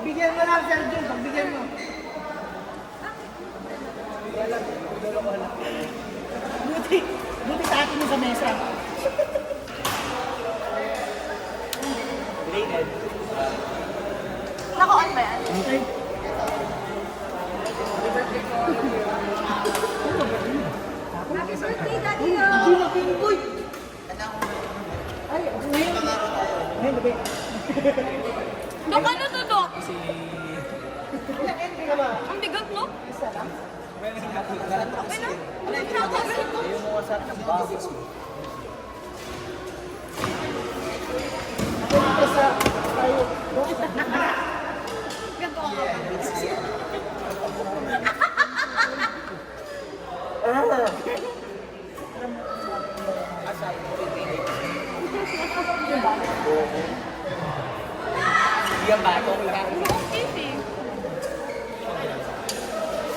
Pagbigyan mo lang, Sir Jun. Pagbigyan mo. Buti sa atin yung sa mesa. Related. Naka-on ba yan? Okay. Happy birthday, Daddy! Hindi na pinpoy. Ay, ngayon. Ngayon, gabi. Dok, ano to, Dok? Ilan ka ba? Ang bigat, no? Isa lang? Okay na? Ang chocolate. Yung mga sa bago. Ako dito sa tayo. Ganito ka ba? Yan ba? Ito lang. Easy.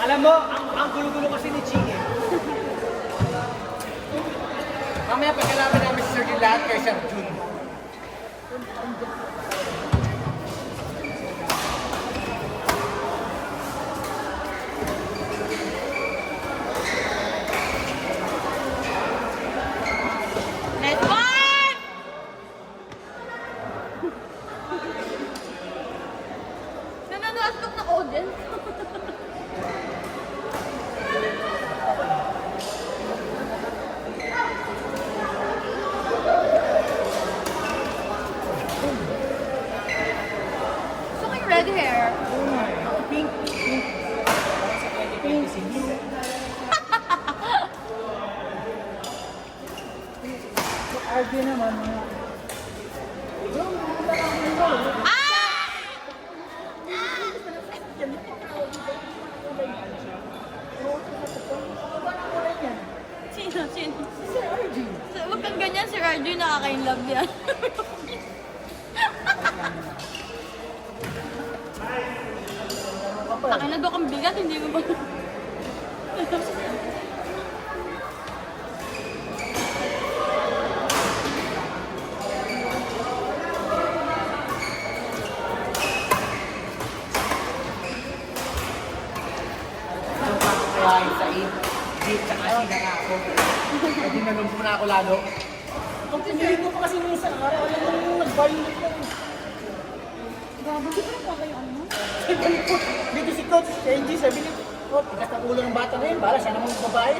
Alam mo, ang gulo-gulo kasi ni Ching eh. Mamaya pagkalaman namin si Sir Jun lahat kay Sir Jun. Next one! Nananastok na audience. Gusto ko yung red hair. Pink. Pink. RJ naman. Sino? Sir RJ. Huwag kang ganyan, Sir Arjun, nakaka-inlove yan. Akin na doon kang bigat, hindi mo ba? Kaya sa jeep, tsaka sila ako. Kasi nalumpo na ako lalo. Ang pinilig mo pa kasi nung isang araw, alam mo nung nag-violate lang. Grabe, di ba na kayo ano? Dito si Coach Kenji, sabi niya, oh, tigas na ulo ng bata na yun, para siya namang babae.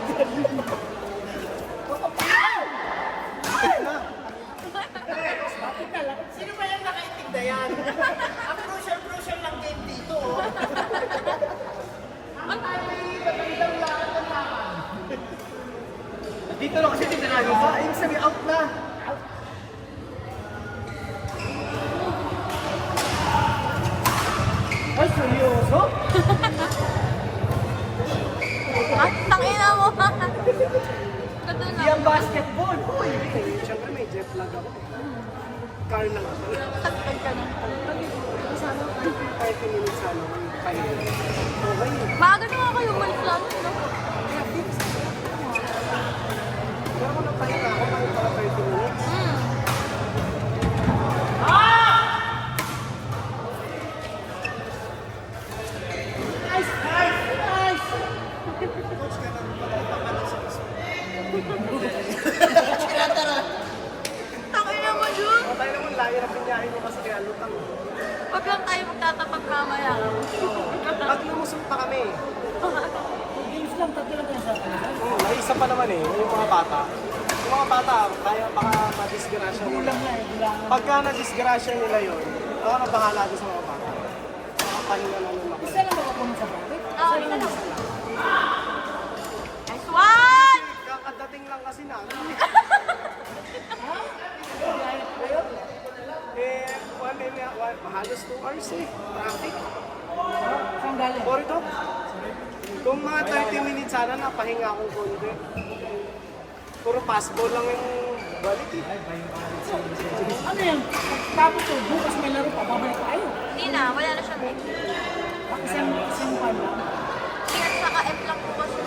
Bakit na lang? Sino ba yung nakaintinda yan? Ang crucial lang game dito, oh. Ang magandang lahat ng lakan. Dito lang kasi tinanagin sa, ibig sabihin, out na. Out. Ay, seryoso? Ah, tangina mo. Kato na. Yung basketball, boy. Siyempre may jet lag ako. Car lang ako. Saktan ka na. Sana 30 minutes sana ako pahinga. Okay. Maaga na nga kayo umalis lang, no? Pero kung nagpahinga ako, pahinga pala 30 minutes. Nice, nice, nice. Tangina mo, Jun. Tayo naman, layo na pinyahin mo kasi kaya lutang. Huwag lang tayo magtatapag mamaya. At lumusong pa kami. Games lang, tatlo lang tayo sa atin. May isa pa naman eh, yung mga bata. Yung mga bata, kaya baka madisgrasya nila. Kulang nga eh, kulang nga. Pagka nadisgrasya nila yun, ako na bahala doon sa mga bata. Makapahinga na nila ako. Isa lang makapunod sa bakit? Oo, isa lang. Nice one! Kakadating lang kasi namin. Kayo? Eh, halos 2 hours eh. Traffic. Saan galing? Porto. Kung mga 30 minutes sana, napahinga akong konti. Puro passball lang yung balik eh. Ano yan? Tapos to, bukas may laro pa, babalik tayo. Hindi na, wala na siya. Isang pan lang. At saka F lang po kasi.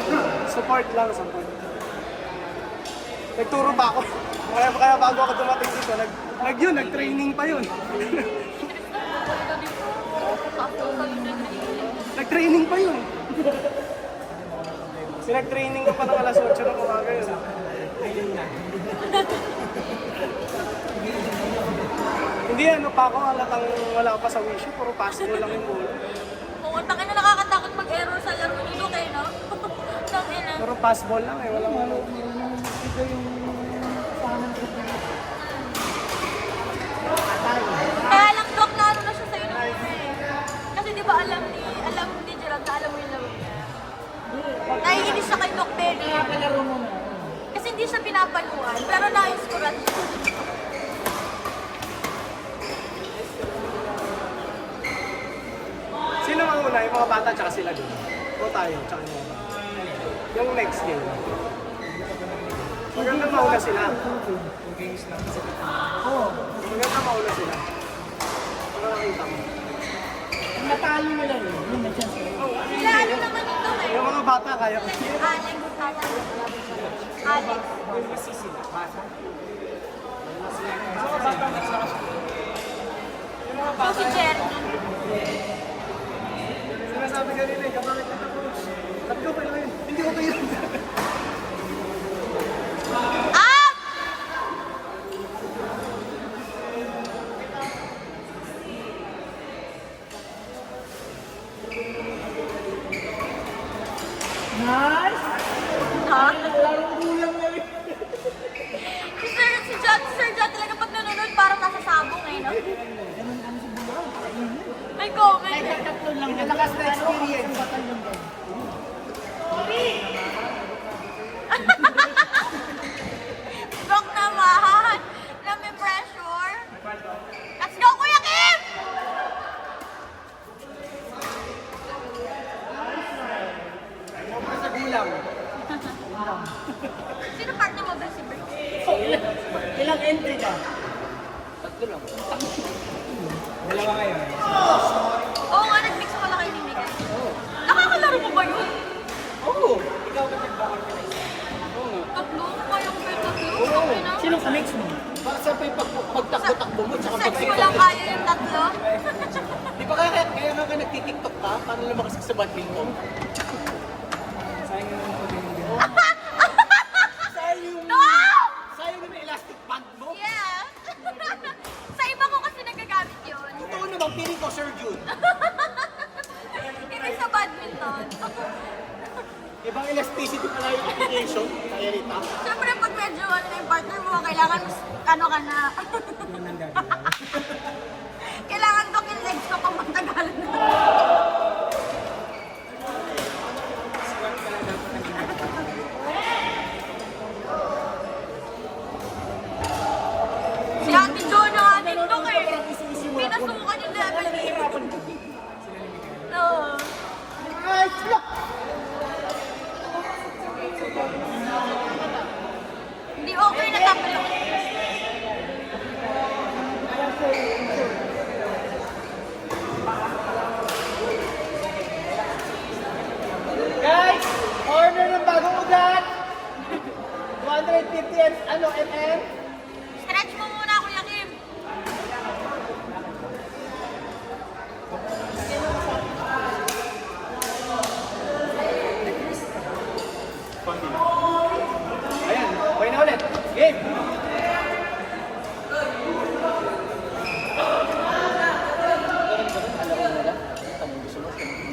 Support lang, support. Nagturo pa ako. Kaya bago ako dumating dito, nag-training pa yun. Dito dito. Pinag-training pa yun. Pinag-training ko pa ng alas 8 ng umaga yun. Hindi ano pa ako, halatang wala pa sa wisyo, puro passball lang yung bola. Pumunta ka na nakakatakot mag-error sa laro ni Luke, eh, no? Tangina. Puro passball lang eh, walang ano. Ito yung kasama ng group na Kaya lang, Doc, na ano na siya sa'yo nung una eh. Kasi di ba alam ni Gerald na alam mo yung laro niya. Naiinis siya kay Doc Benny. palaro mo na. Kasi hindi siya pinapaluan, pero na-inspiran siya. Sino mauna? Yung mga bata tsaka sila doon? O tayo, tsaka yung mga bata? Yung next game. Maganda mauna sila. Oo. Maganda mauna sila. Para nakita mo. Ang natalo nila yun. Yun na chance ko. Sila ano naman ito eh. Yung mga bata kaya ko. Alex. So si Jerry. Sinasabi kanina eh, kapangit na coach. Sabi ko, okay lang yun. Hindi okay yun. Ah! Nice! Ha? Larong kulang na rin. Si Sir John talaga pag nanonood parang nasa sabong eh, no? Ganun ano si Bulang. May comment. Kahit tatlo lang. Lakas na experience. Batalyon ka. Doc naman. Na may pressure. Let's go, Kuya Kim! Sa gulang. Sino partner mo ba si Bert? Ilang entry ka? Dalawa ngayon. Oo nga, nag-mix pala kayo ni Miguel. Nakakalaro mo ba yun? Oo. Ikaw ka nag-organize. Oo. Tatlo? Kayang kayo tatlo? Okay na. Sinong ka-mix mo? Para sa pagtakbo-takbo mo, tsaka Sex mo lang kaya yung tatlo? Di ba kaya nga ka nagtitiktok ka? Paano lumakas ka sa badminton? Sayang yung mga pag-ibig. Sayang yung... No! Sayang yung elastic band mo. Yes! Sa iba ko kasi nagagamit yun. Totoo naman, piling ko, Sir Jude. Hindi sa badminton. Ibang elasticity pala yung application. Kaya Rita. Siyempre pag medyo ano na yung partner mo, kailangan mas ano ka na. Kailangan doon yung legs ko pang matagalan na. Si Ate Jo na ating dok eh. Pinasukan yung level niya. No. Nice! Look! Hindi okay na tapos. Guys! Order ng bagong ugat! 250 mm? Stretch mo muna, Kuya Kim. Ayan, okay na ulit. Game!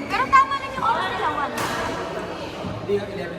Pero tama lang yung oras nila, 1. Hindi yung 11:30.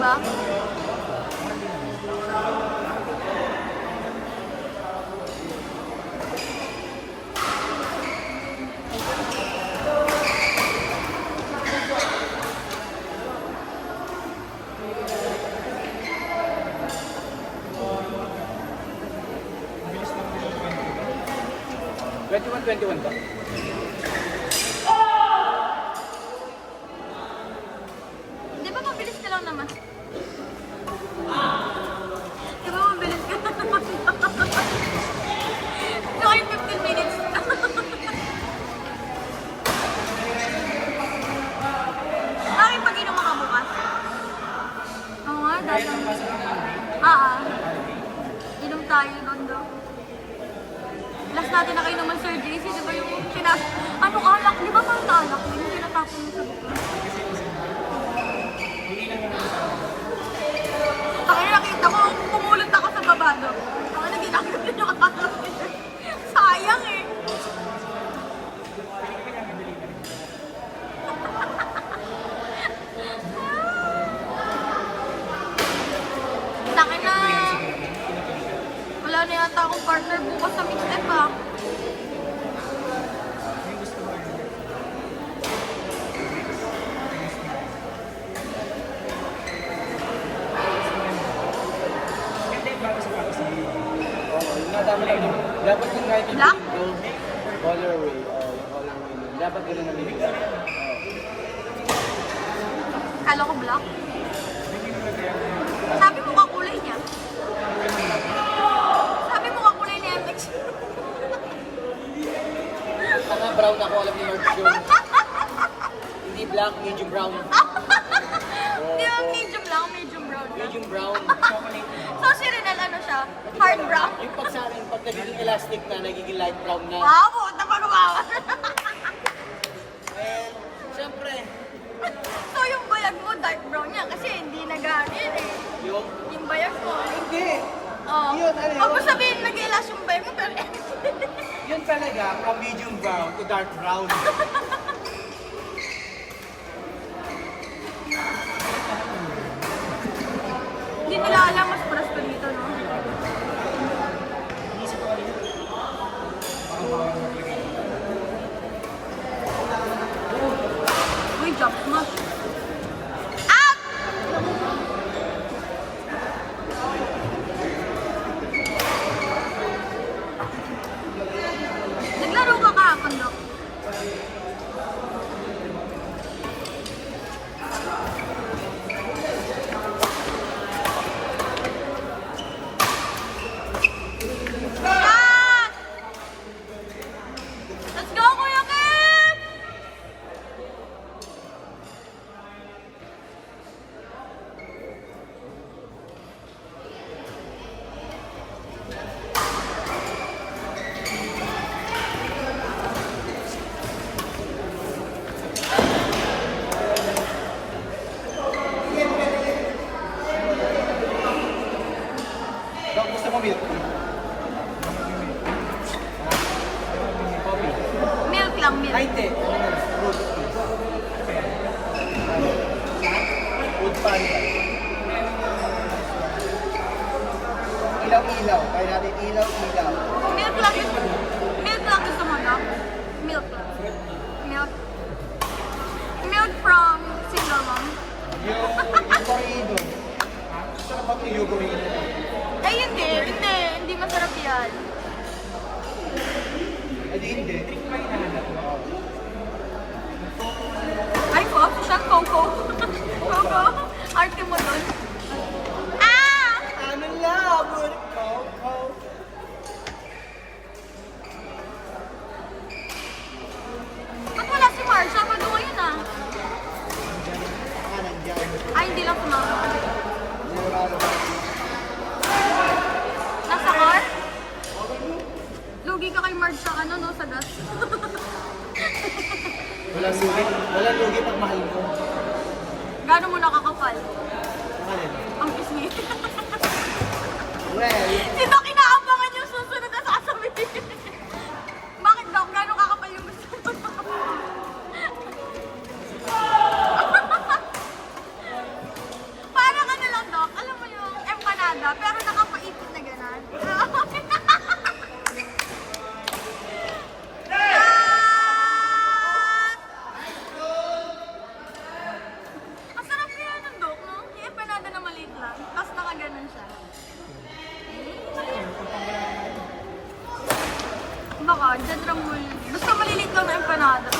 ba? Twenty-one, 21 ba? Di ba mabilis ka lang naman? Di ba mabilis ka lang naman? So, ay 15 minutes. Bakit pag inom ka bukas? Oo nga, dahil. Inom tayo doon daw. Last natin na kayo naman, Sir JC, di ba yung ano, alak, di ba parang alak? Yung tinatapon mo sa buka. Takay nakita ko, pumulot ako sa baba doon. Ako na ginagawa yung alak. Sayang eh. Takay na. Wala na yata akong partner bukas sa mixtape ha. Oo, yung nadami lang yun. Dapat yung kahit yung Black? colorway. Yung colorway nun. Dapat ganun ang bibigyan. Kala ko black. Sabi mo ka kulay niya. Sabi mo ka kulay ni MX. Tanga brown ako, alam ni Mark yun. Hindi black, medium brown. Di ba medium lang, medium brown na. Medium brown. So si Renal ano siya? Hard brown. Yung pag sa akin, pag nagiging elastic na, nagiging light brown na. Wow, puta pa lumawan. Eh, syempre, So yung bayag mo dark brown niya kasi hindi nag-anin eh. yung... Yung bayag mo. Hindi! Oh. Yun, ano yun? Huwag mo sabihin nag-ilas yung bayag mo pero Yun talaga, from medium brown to dark brown. hindi nila alam mas paras pa dito, no? Uy, jump smash. Out! Naglaro ka kahapon, Dok? Shot! Let's go, Kuya Kim! Dok, gusto mo milk? Coffee? Milk lang, milk. Ay, hindi. Ano na? Fruit. Food pan. Ilaw-ilaw. Kaya natin ilaw-ilaw. Milk lang gusto mo, Dok? Milk lang. Milk. Milk from single mom. Yung corrido. Sarap ba yung corrido? Ay, hindi masarap yan. Ay, di hindi. Ay, ko, siya, Coco. Coco, arte mo doon. Ah! Ano labor? Coco. Ba't wala si Marsha? Maduwa yun ah. Ah, nandiyan. Ay, hindi lang sumama. Sigurado ba? Nasa car? Lugi ka kay Marge sa ano, no, sa gas. Walang lugi. Walang lugi pag mahal mo. Gano'n mo nakakapal? Alin? Ang pisngi. Well, Si Doc inaabangan yung susunod na sasabihin. Bakit, Doc? Gano'n kakapal yung gusto mo? Parang ang ka, dyan lang mo. Basta malilit lang na empanada.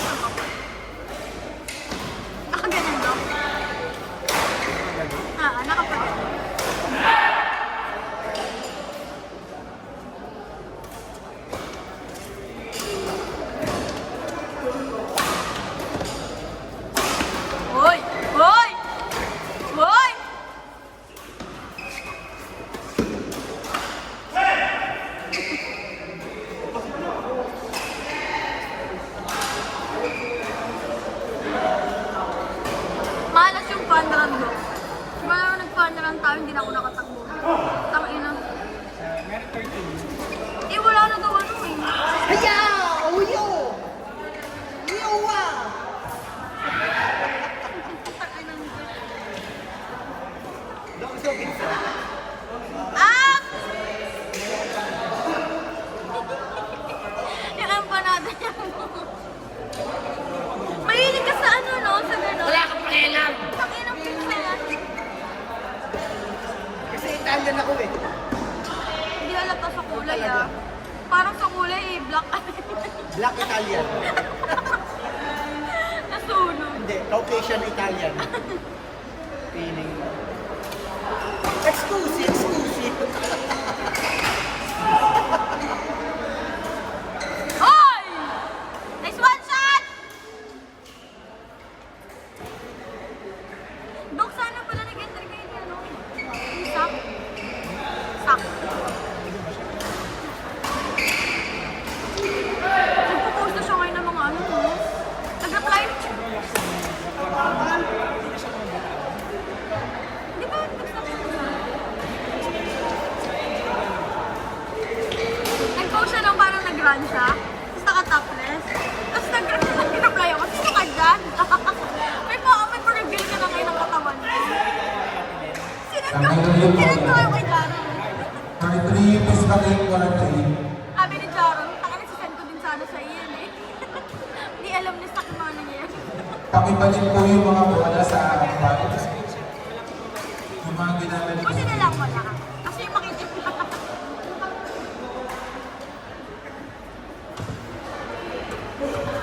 Ganun daw. Nakapagod. Hoy! Hoy! Hoy! Malas yung pandaran do. Simula na nag-pandaran tayo, hindi na ako nakatakbo. Tangina. Meron 13. Eh, wala na daw ano eh. Haya! Uyo! Uyo! Don't so good. Ah! Yung empanada niya mo. Mahilig ka sa ano, no? Sa gano'n. Wala kang pakialam! Takinang pizza. Kasi Italian ako eh. Hindi halata sa kulay, ah. Parang sa kulay, eh, black. Black Italian. Nasunog. Hindi, Caucasian Italian. Feeling. Exclusive, exclusive. Hoy! Nice one shot! Dok, sana pala nag-enter kayo ni ano? Yung Sak? Sak. Nagpo-post na siya ngayon ng mga ano, no? Nag-reply. Di ba nag-stop siya? Nag-post siya nung parang nag-run siya. Tapos naka-topless. Tapos nag-reply ako. Gusto ka dyan? May pa-reveal ka na ngayon ng katawan. Sinend ko kayo kay Jaron. 33 plus ka rin, 43. Sabi ni Jaron, taka nagsisend ko din sana sa iyan eh. Hindi alam ni Sak yung mga nangyayari. Pakibalik po yung mga bola sa bodies. Yung mga ginamit ko. Kasi na lang wala. Kasi yung makikita.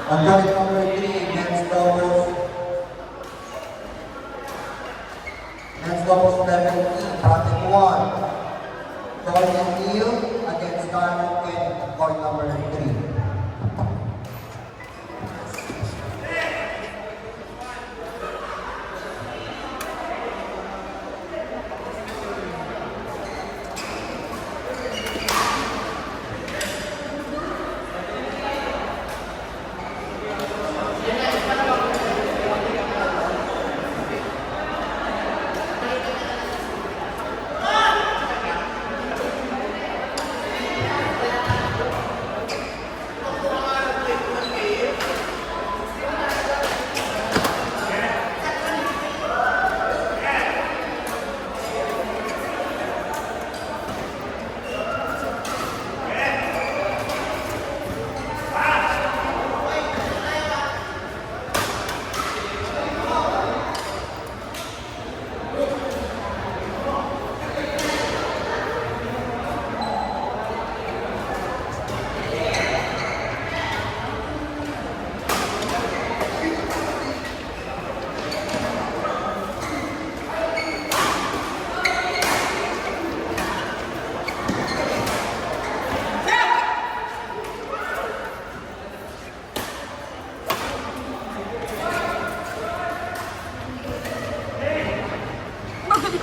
On target number 3, next doubles. Next doubles 17, bracket 1. Dorian Neal against Carmen Ken, court number 3.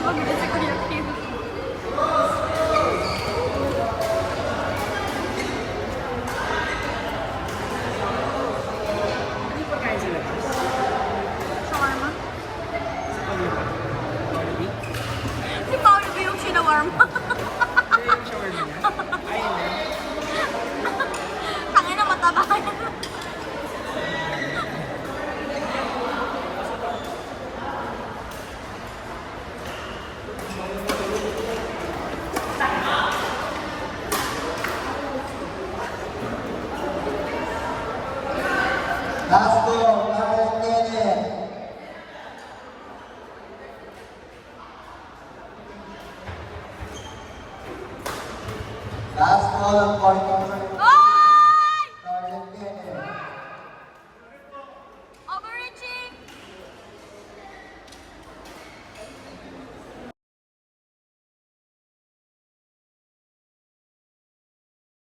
Magalit sa Kuya Kim. Ano yung pagkain sila? Shawarma. Ano? Jollibee? Si Paolo ba yung shinawarma? Kaya yung shawarma niya? Ay, hindi. Tangina mataba yan. Last ball, number